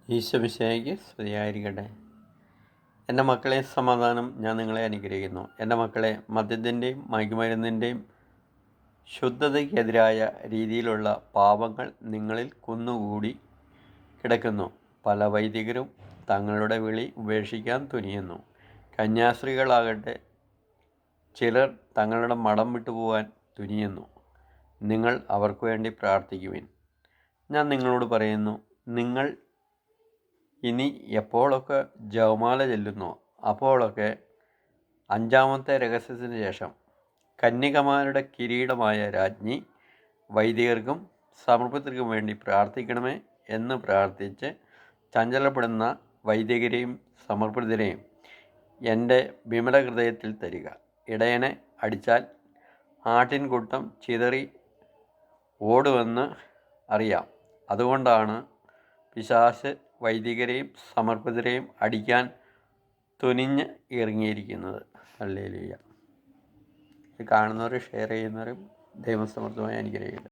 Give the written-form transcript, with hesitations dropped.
ഈശോമിശിഹായ്ക്ക് സ്തുതിയായിരിക്കട്ടെ. എൻ്റെ മക്കളെ, സമാധാനം. ഞാൻ നിങ്ങളെ അനുഗ്രഹിക്കുന്നു. എൻ്റെ മക്കളെ, മദ്യത്തിൻ്റെയും മയക്കുമരുന്നിൻ്റെയും ശുദ്ധതയ്ക്കെതിരായ രീതിയിലുള്ള പാപങ്ങൾ നിങ്ങളിൽ കുന്നുകൂടി കിടക്കുന്നു. പല വൈദികരും തങ്ങളുടെ വിളി ഉപേക്ഷിക്കാൻ തുനിയുന്നു. കന്യാസ്ത്രീകളാകട്ടെ ചിലർ തങ്ങളുടെ മഠം വിട്ടുപോകാൻ തുനിയുന്നു. നിങ്ങൾ അവർക്ക് വേണ്ടി പ്രാർത്ഥിക്കുവിൻ. ഞാൻ നിങ്ങളോട് പറയുന്നു, നിങ്ങൾ ഇനി എപ്പോഴൊക്കെ ജപമാല ചൊല്ലുന്നോ അപ്പോഴൊക്കെ അഞ്ചാമത്തെ രഹസ്യത്തിന് ശേഷം കന്യകമാരുടെ കിരീടമായ രാജ്ഞി വൈദികർക്കും സമർപ്പിതർക്കും വേണ്ടി പ്രാർത്ഥിക്കണമേ എന്ന് പ്രാർത്ഥിച്ച് ചഞ്ചലപ്പെടുന്ന വൈദികരെയും സമർപ്പിതരെയും എൻ്റെ വിമല ഹൃദയത്തിൽ തരിക. ഇടയനെ അടിച്ചാൽ ആട്ടിൻകൂട്ടം ചിതറി ഓടുമെന്ന് അറിയാം. അതുകൊണ്ടാണ് പിശാച് വൈദികരെയും സമർപ്പിതരെയും അടിക്കാൻ തുനിഞ്ഞ് ഇറങ്ങിയിരിക്കുന്നത്. ഹല്ലേലൂയ. ഇത് കാണുന്നവരും ഷെയർ ചെയ്യുന്നവരും ദൈവം സമൃദ്ധമായി അനുഗ്രഹിക്കട്ടെ.